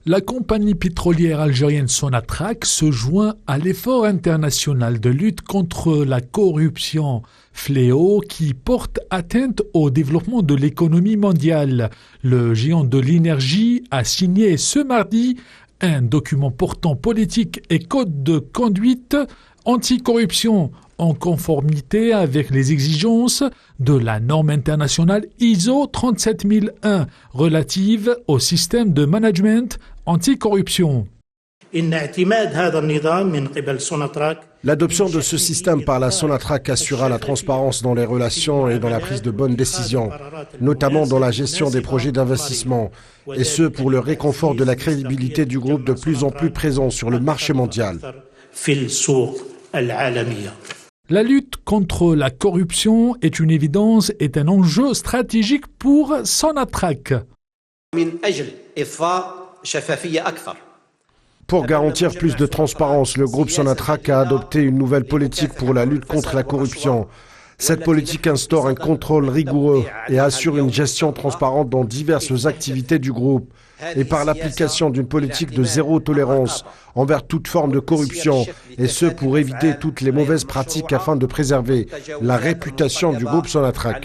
La compagnie pétrolière algérienne Sonatrach se joint à l'effort international de lutte contre la corruption, fléau qui porte atteinte au développement de l'économie mondiale. Le géant de l'énergie a signé ce mardi un document portant politique et code de conduite anticorruption en conformité avec les exigences de la norme internationale ISO 37001 relative au système de management anticorruption. L'adoption de ce système par la Sonatrach assurera la transparence dans les relations et dans la prise de bonnes décisions, notamment dans la gestion des projets d'investissement, et ce pour le réconfort de la crédibilité du groupe de plus en plus présent sur le marché mondial. La lutte contre la corruption est une évidence, est un enjeu stratégique pour Sonatrach. Pour garantir plus de transparence, le groupe Sonatrach a adopté une nouvelle politique pour la lutte contre la corruption. Cette politique instaure un contrôle rigoureux et assure une gestion transparente dans diverses activités du groupe. Et par l'application d'une politique de zéro tolérance envers toute forme de corruption, et ce pour éviter toutes les mauvaises pratiques afin de préserver la réputation du groupe Sonatrach.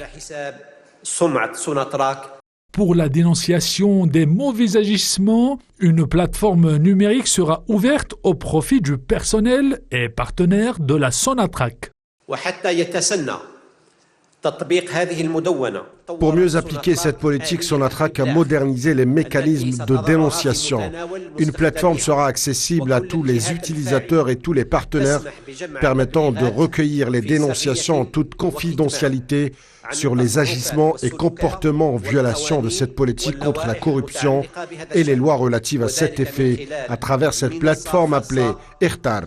Pour la dénonciation des mauvais agissements, une plateforme numérique sera ouverte au profit du personnel et partenaires de la Sonatrach. Pour mieux appliquer cette politique, Sonatrach a modernisé les mécanismes de dénonciation. Une plateforme sera accessible à tous les utilisateurs et tous les partenaires, permettant de recueillir les dénonciations en toute confidentialité sur les agissements et comportements en violation de cette politique contre la corruption et les lois relatives à cet effet à travers cette plateforme appelée Ikhtar.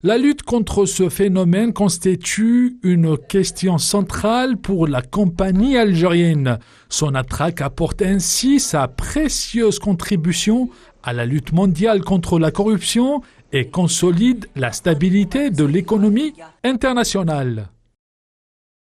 La lutte contre ce phénomène constitue une question centrale pour la compagnie algérienne. Sonatrach apporte ainsi sa précieuse contribution à la lutte mondiale contre la corruption et consolide la stabilité de l'économie internationale.